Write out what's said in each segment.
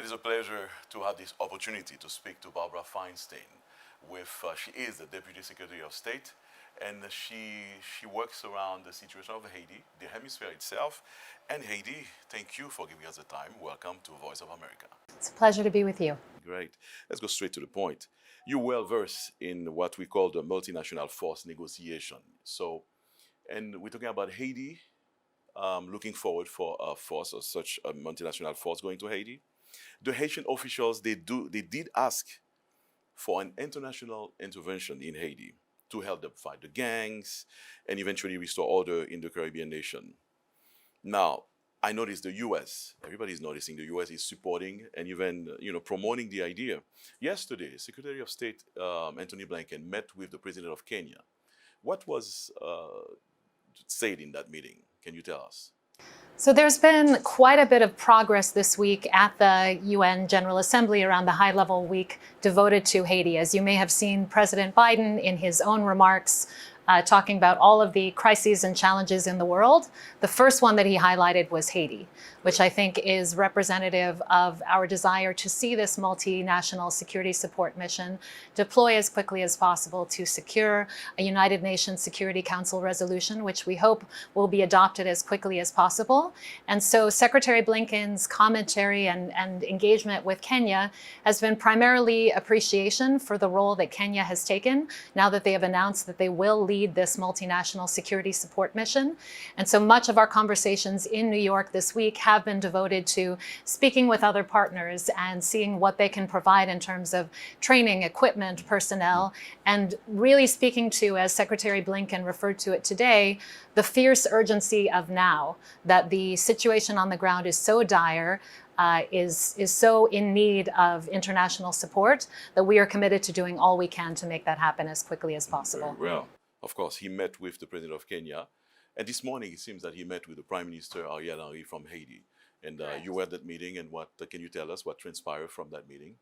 is a pleasure to have this opportunity to speak to Barbara Feinstein. She is the Deputy Secretary of State, and she works around the situation of Haiti, the hemisphere itself. And Haiti, thank you for giving us the time. Welcome to Voice of America. It's a pleasure to be with you. Great. Let's go straight to the point. You're well versed in what we call the multinational force negotiation. And we're talking about Haiti, looking forward for a force or such a multinational force going to Haiti. The Haitian officials, they did ask for an international intervention in Haiti to help them fight the gangs and eventually restore order in the Caribbean nation. Now, I noticed the U.S., everybody's noticing the U.S. is supporting and even promoting the idea. Yesterday, Secretary of State Antony Blinken met with the President of Kenya. What was said in that meeting? Can you tell us? So there's been quite a bit of progress this week at the UN General Assembly around the high-level week devoted to Haiti. As you may have seen, President Biden, in his own remarks, talking about all of the crises and challenges in the world, the first one that he highlighted was Haiti, which I think is representative of our desire to see this multinational security support mission deploy as quickly as possible to secure a United Nations Security Council resolution, which we hope will be adopted as quickly as possible. And so Secretary Blinken's commentary and engagement with Kenya has been primarily appreciation for the role that Kenya has taken now that they have announced that they will lead this multinational security support mission. And so much of our conversations in New York this week have been devoted to speaking with other partners and seeing what they can provide in terms of training, equipment, personnel, and really speaking to, as Secretary Blinken referred to it today, the fierce urgency of now, that the situation on the ground is so dire, is so in need of international support, that we are committed to doing all we can to make that happen as quickly as possible. Very well. Of course, he met with the President of Kenya. And this morning, it seems that he met with the Prime Minister, Ariel Henry, from Haiti. And you were at that meeting, and what can you tell us what transpired from that meeting?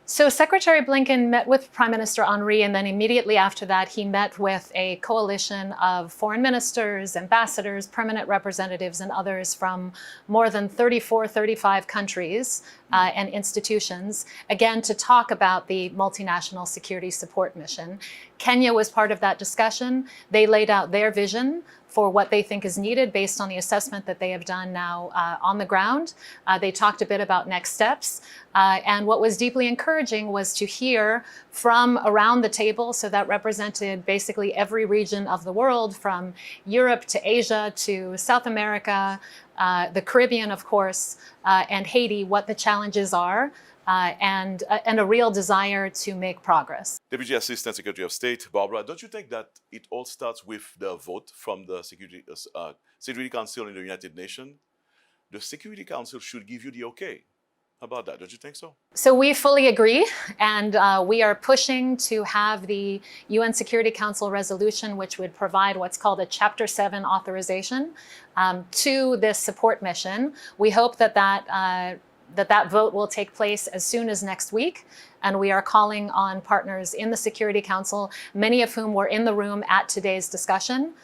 So Secretary Blinken met with Prime Minister Henry, and then immediately after that, he met with a coalition of foreign ministers, ambassadors, permanent representatives, and others from more than 35 countries and institutions, again, to talk about the multinational security support mission. Kenya was part of that discussion. They laid out their vision for what they think is needed based on the assessment that they have done now on the ground. They talked a bit about next steps. And what was deeply encouraging was to hear from around the table, so that represented basically every region of the world, from Europe to Asia to South America, the Caribbean, of course, and Haiti, what the challenges are. And a real desire to make progress. Deputy Assistant Secretary of State, Barbara, don't you think that it all starts with the vote from the Security Council in the United Nations? The Security Council should give you the okay. How about that? Don't you think so? So we fully agree, and we are pushing to have the UN Security Council resolution, which would provide what's called a Chapter 7 authorization to this support mission. We hope that that vote will take place as soon as next week. And we are calling on partners in the Security Council, many of whom were in the room at today's discussion,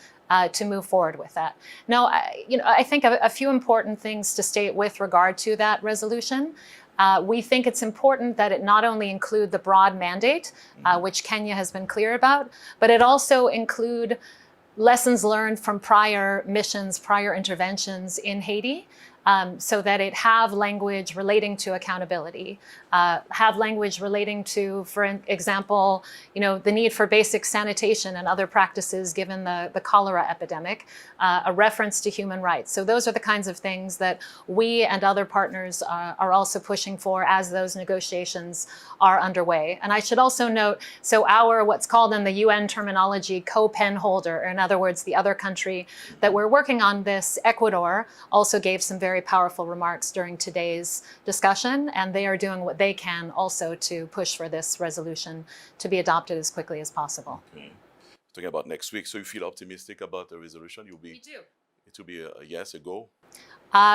to move forward with that. Now, I think a few important things to state with regard to that resolution. We think it's important that it not only include the broad mandate, which Kenya has been clear about, but it also include lessons learned from prior missions, prior interventions in Haiti, so that it have language relating to accountability, have language relating to, for example, the need for basic sanitation and other practices given the cholera epidemic, a reference to human rights. So those are the kinds of things that we and other partners are also pushing for as those negotiations are underway. And I should also note, so our, what's called in the UN terminology, co-pen holder, or in other words, the other country that we're working on this, Ecuador, also gave some very powerful remarks during today's discussion, and they are doing what they can also to push for this resolution to be adopted as quickly as possible. Okay. Talking about next week, so you feel optimistic about the resolution? We do. It will be a yes, a go?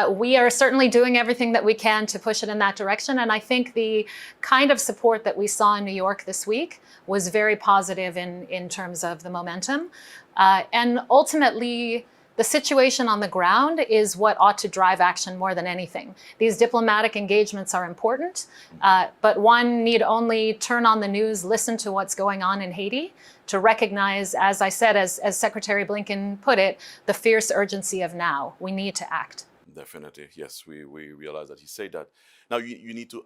We are certainly doing everything that we can to push it in that direction. And I think the kind of support that we saw in New York this week was very positive in terms of the momentum. And ultimately, the situation on the ground is what ought to drive action more than anything. These diplomatic engagements are important, but one need only turn on the news, listen to what's going on in Haiti to recognize, as I said, as Secretary Blinken put it, the fierce urgency of now. We need to act. Definitely, yes, we realize that he said that. Now you need to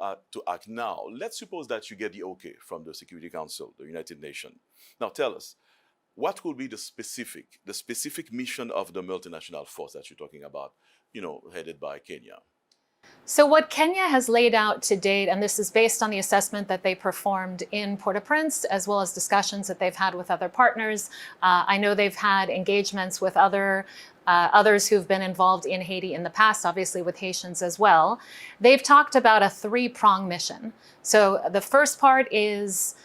act now. Let's suppose that you get the okay from the Security Council, the United Nations. Now tell us, what will be the specific mission of the multinational force that you're talking about, headed by Kenya? So what Kenya has laid out to date, and this is based on the assessment that they performed in Port-au-Prince, as well as discussions that they've had with other partners. I know they've had engagements with others who've been involved in Haiti in the past, obviously with Haitians as well. They've talked about a three-prong mission. So the first part is,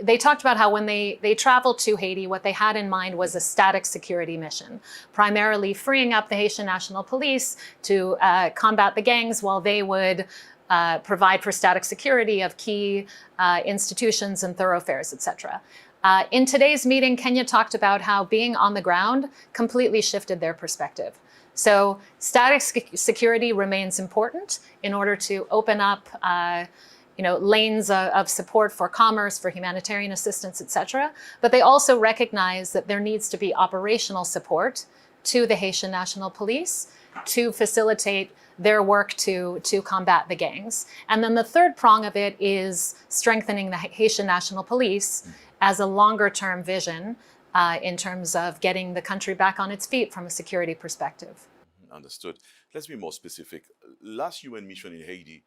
they talked about how when they traveled to Haiti, what they had in mind was a static security mission, primarily freeing up the Haitian National Police to combat the gangs while they would provide for static security of key institutions and thoroughfares, etc. In today's meeting, Kenya talked about how being on the ground completely shifted their perspective. So static security remains important in order to open up lanes of support for commerce, for humanitarian assistance, etc. But they also recognize that there needs to be operational support to the Haitian National Police to facilitate their work to combat the gangs. And then the third prong of it is strengthening the Haitian National Police as a longer-term vision in terms of getting the country back on its feet from a security perspective. Understood. Let's be more specific. Last UN mission in Haiti,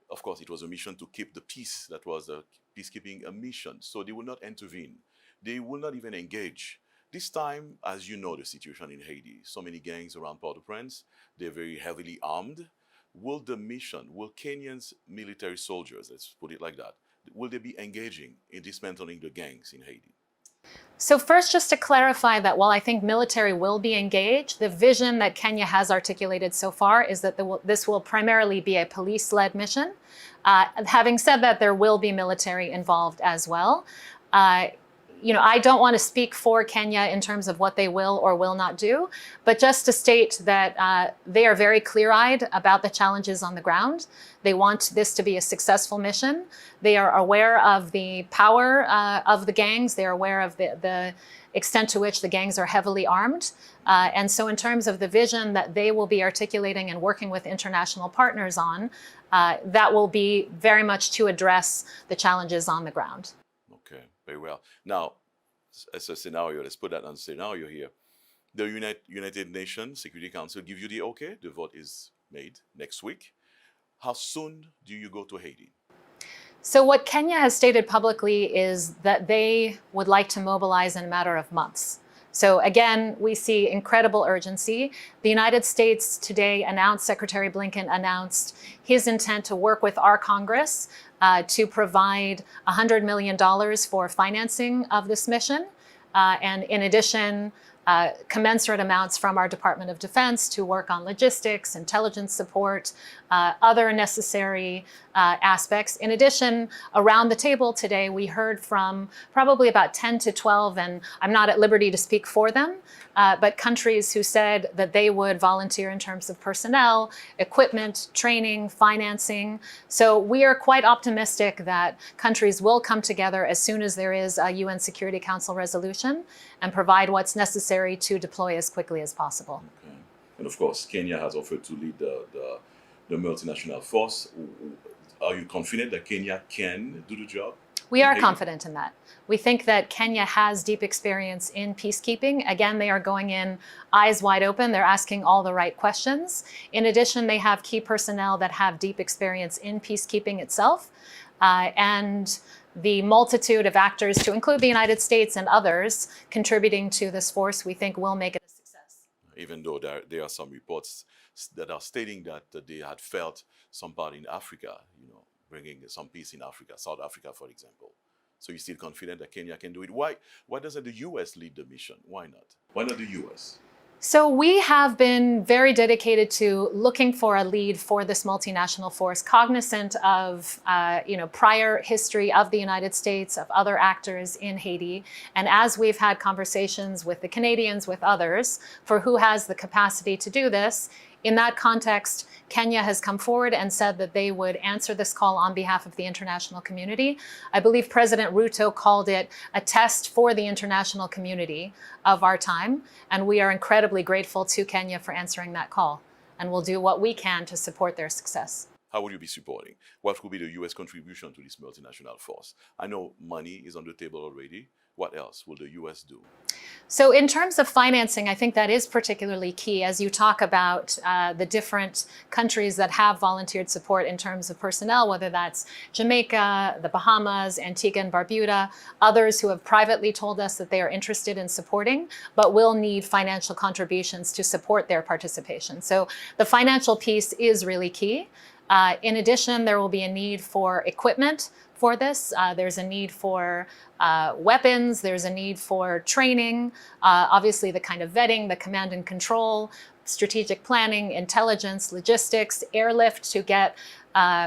of course, it was a mission to keep the peace. That was a peacekeeping mission. So they will not intervene. They will not even engage. This time, as you know, the situation in Haiti, so many gangs around Port-au-Prince, they're very heavily armed. Will Kenyan's military soldiers, let's put it like that, will they be engaging in dismantling the gangs in Haiti? So first, just to clarify that while I think military will be engaged, the vision that Kenya has articulated so far is that this will primarily be a police-led mission. Having said that, there will be military involved as well. I don't want to speak for Kenya in terms of what they will or will not do, but just to state that they are very clear-eyed about the challenges on the ground. They want this to be a successful mission. They are aware of the power of the gangs. They're aware of the extent to which the gangs are heavily armed. And so in terms of the vision that they will be articulating and working with international partners on, that will be very much to address the challenges on the ground. Okay, very well. Now, as a scenario, let's put that on scenario here. The United Nations Security Council give you the okay. The vote is made next week. How soon do you go to Haiti? So what Kenya has stated publicly is that they would like to mobilize in a matter of months. So again, we see incredible urgency. The United States today Secretary Blinken announced his intent to work with our Congress to provide $100 million for financing of this mission. And in addition, commensurate amounts from our Department of Defense to work on logistics, intelligence support, other necessary aspects. In addition, around the table today, we heard from probably about 10 to 12, and I'm not at liberty to speak for them, but countries who said that they would volunteer in terms of personnel, equipment, training, financing. So we are quite optimistic that countries will come together as soon as there is a UN Security Council resolution and provide what's necessary to deploy as quickly as possible. Okay. And of course, Kenya has offered to lead the multinational force. Are you confident that Kenya can do the job? We are confident in that. We think that Kenya has deep experience in peacekeeping. Again, they are going in eyes wide open. They're asking all the right questions. In addition, they have key personnel that have deep experience in peacekeeping itself. And the multitude of actors, to include the United States and others, contributing to this force, we think will make it a success. Even though there are some reports that are stating that they had felt some part in Africa, bringing some peace in Africa, South Africa, for example. So you're still confident that Kenya can do it? Why doesn't the U.S. lead the mission? Why not? Why not the U.S.? So we have been very dedicated to looking for a lead for this multinational force, cognizant of prior history of the United States, of other actors in Haiti. And as we've had conversations with the Canadians, with others, for who has the capacity to do this, in that context, Kenya has come forward and said that they would answer this call on behalf of the international community. I believe President Ruto called it a test for the international community of our time, and we are incredibly grateful to Kenya for answering that call, and we'll do what we can to support their success. How will you be supporting? What will be the U.S. contribution to this multinational force? I know money is on the table already. What else will the U.S. do? So in terms of financing, I think that is particularly key as you talk about the different countries that have volunteered support in terms of personnel, whether that's Jamaica, the Bahamas, Antigua and Barbuda, others who have privately told us that they are interested in supporting, but will need financial contributions to support their participation. So the financial piece is really key. In addition, there will be a need for equipment for this. There's a need for weapons, there's a need for training, obviously the kind of vetting, the command and control, strategic planning, intelligence, logistics, airlift to get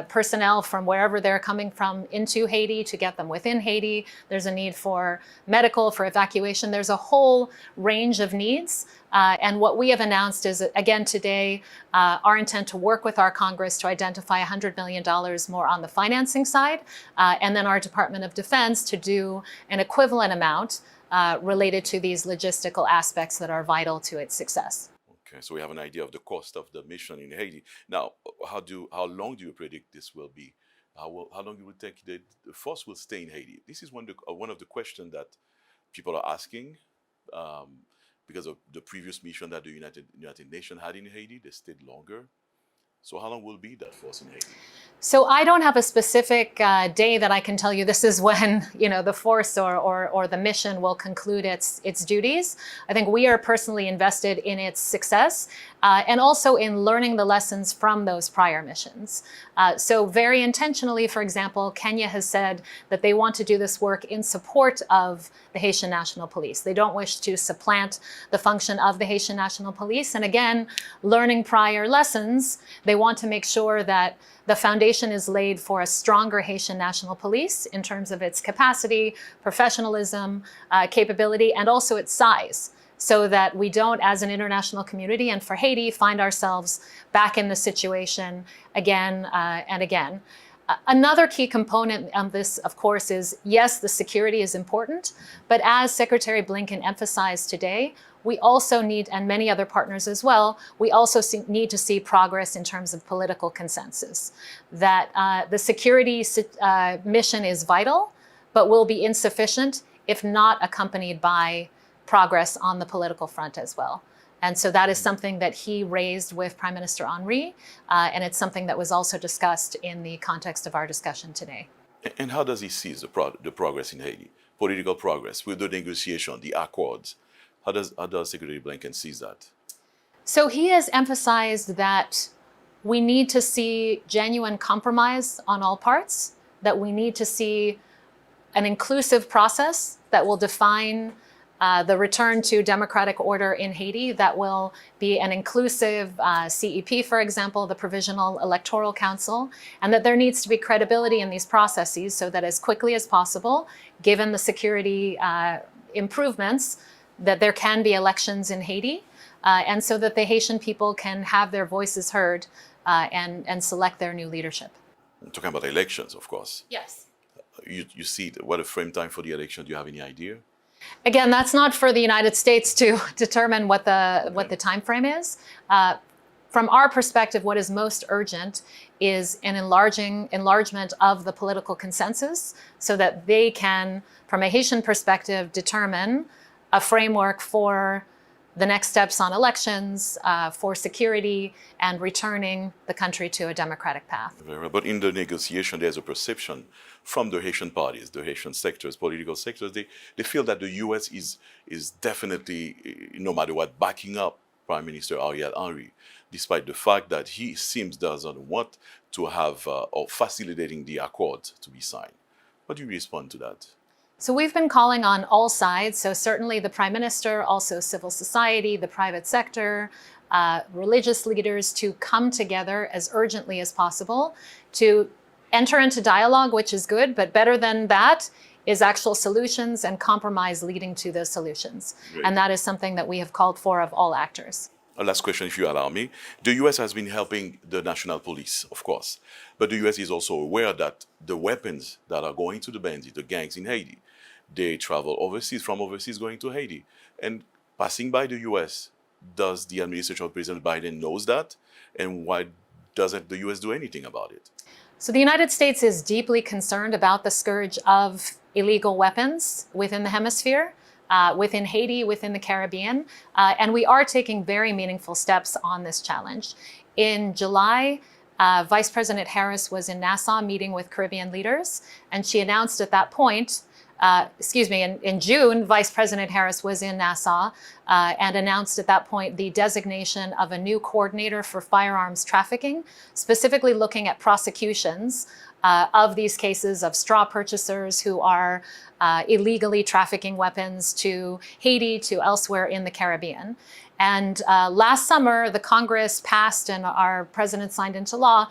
personnel from wherever they're coming from into Haiti to get them within Haiti. There's a need for medical, for evacuation. There's a whole range of needs. And what we have announced is, again, today, our intent to work with our Congress to identify $100 million more on the financing side, and then our Department of Defense to do an equivalent amount related to these logistical aspects that are vital to its success. Okay, so we have an idea of the cost of the mission in Haiti. Now, how long do you predict this will be? How long you would think the force will stay in Haiti? This is one of the questions that people are asking because of the previous mission that the United Nations had in Haiti. They stayed longer. So how long will be that force in Haiti? So I don't have a specific day that I can tell you this is when the force or the mission will conclude its duties. I think we are personally invested in its success and also in learning the lessons from those prior missions. So very intentionally, for example, Kenya has said that they want to do this work in support of the Haitian National Police. They don't wish to supplant the function of the Haitian National Police. And again, learning prior lessons, they want to make sure that the foundation is laid for a stronger Haitian National Police in terms of its capacity, professionalism, capability, and also its size, so that we don't, as an international community and for Haiti, find ourselves back in the situation again and again. Another key component of this, of course, is, yes, the security is important, but as Secretary Blinken emphasized today, we also need, and many other partners as well, we also need to see progress in terms of political consensus. That the security mission is vital, but will be insufficient if not accompanied by progress on the political front as well. And so that is something that he raised with Prime Minister Henry, and it's something that was also discussed in the context of our discussion today. And how does he see the progress in Haiti? Political progress, with the negotiation, the accords. How does Secretary Blinken see that? So he has emphasized that we need to see genuine compromise on all parts, that we need to see an inclusive process that will define the return to democratic order in Haiti, that will be an inclusive CEP, for example, the Provisional Electoral Council, and that there needs to be credibility in these processes so that as quickly as possible, given the security improvements, that there can be elections in Haiti, and so that the Haitian people can have their voices heard and select their new leadership. I'm talking about elections, of course. Yes. You see what a frame time for the election. Do you have any idea? Again, that's not for the United States to determine what the time frame is. From our perspective, what is most urgent is an enlargement of the political consensus so that they can, from a Haitian perspective, determine a framework for the next steps on elections, for security, and returning the country to a democratic path. But in the negotiation, there's a perception from the Haitian parties, the Haitian sectors, political sectors. They feel that the U.S. is definitely, no matter what, backing up Prime Minister Ariel Henry, despite the fact that he doesn't want to have or facilitating the accord to be signed. How do you respond to that? So we've been calling on all sides, so certainly the Prime Minister, also civil society, the private sector, religious leaders to come together as urgently as possible to enter into dialogue, which is good, but better than that is actual solutions and compromise leading to those solutions. Great. And that is something that we have called for of all actors. A last question, if you allow me. The US has been helping the national police, of course, but the US is also aware that the weapons that are going to the bandits, the gangs in Haiti, they travel overseas, from overseas going to Haiti. And passing by the US, does the administration of President Biden knows that? And why doesn't the US do anything about it? So the United States is deeply concerned about the scourge of illegal weapons within the hemisphere, within Haiti, within the Caribbean, and we are taking very meaningful steps on this challenge. In July, Vice President Harris was in Nassau meeting with Caribbean leaders, and she announced at that point, in June, Vice President Harris was in Nassau and announced at that point the designation of a new coordinator for firearms trafficking, specifically looking at prosecutions of these cases of straw purchasers who are illegally trafficking weapons to Haiti, to elsewhere in the Caribbean. And last summer, the Congress passed and our president signed into law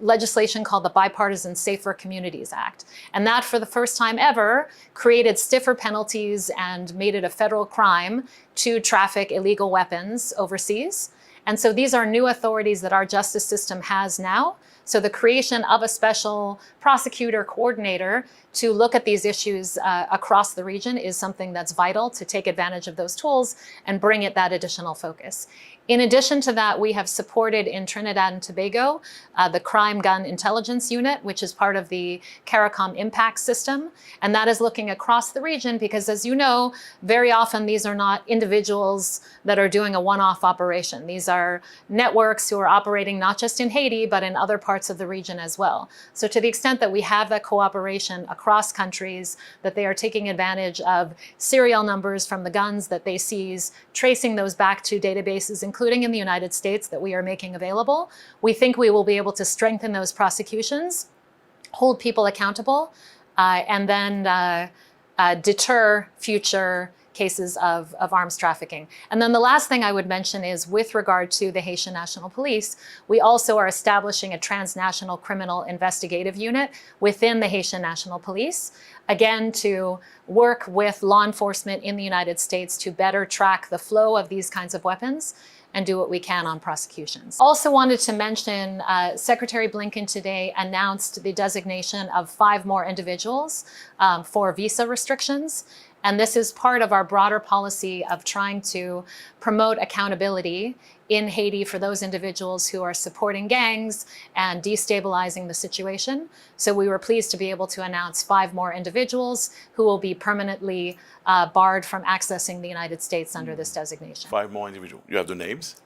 legislation called the Bipartisan Safer Communities Act. And that, for the first time ever, created stiffer penalties and made it a federal crime to traffic illegal weapons overseas. And so these are new authorities that our justice system has now. So the creation of a special prosecutor coordinator to look at these issues across the region is something that's vital to take advantage of those tools and bring it that additional focus. In addition to that, we have supported in Trinidad and Tobago the Crime Gun Intelligence Unit, which is part of the CARICOM impact system. And that is looking across the region because, as you know, very often these are not individuals that are doing a one-off operation. These are networks who are operating not just in Haiti, but in other parts of the region as well. So to the extent that we have that cooperation across countries, that they are taking advantage of serial numbers from the guns that they seize, tracing those back to databases, including in the United States, that we are making available, we think we will be able to strengthen those prosecutions, hold people accountable, and then deter future cases of arms trafficking. And then the last thing I would mention is, with regard to the Haitian National Police, we also are establishing a transnational criminal investigative unit within the Haitian National Police, again, to work with law enforcement in the United States to better track the flow of these kinds of weapons and do what we can on prosecutions. Also wanted to mention, Secretary Blinken today announced the designation of 5 more individuals for visa restrictions. And this is part of our broader policy of trying to promote accountability in Haiti for those individuals who are supporting gangs and destabilizing the situation. So we were pleased to be able to announce 5 more individuals who will be permanently barred from accessing the United States under this designation. 5 more individuals. You have the names?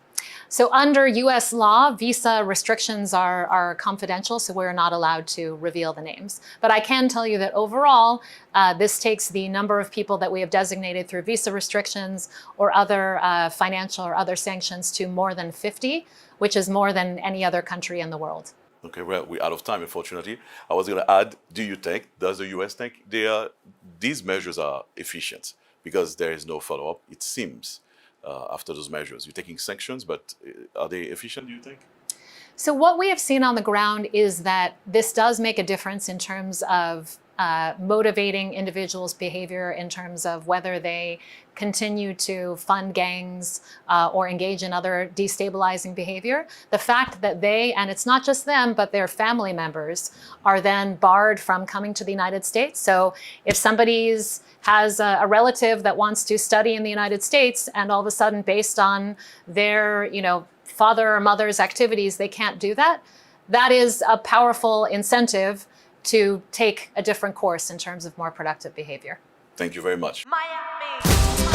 So under US law, visa restrictions are confidential, so we're not allowed to reveal the names. But I can tell you that overall, this takes the number of people that we have designated through visa restrictions or other financial or other sanctions to more than 50, which is more than any other country in the world. Okay, well, we're out of time, unfortunately. I was going to add, does the US think these measures are efficient? Because there is no follow-up, it seems. After those measures, you're taking sanctions, but are they efficient, do you think? So what we have seen on the ground is that this does make a difference in terms of motivating individuals' behavior, in terms of whether they continue to fund gangs or engage in other destabilizing behavior. The fact that they, and it's not just them, but their family members, are then barred from coming to the United States. So if somebody has a relative that wants to study in the United States, and all of a sudden, based on their father or mother's activities, they can't do that, that is a powerful incentive to take a different course in terms of more productive behavior. Thank you very much. Miami.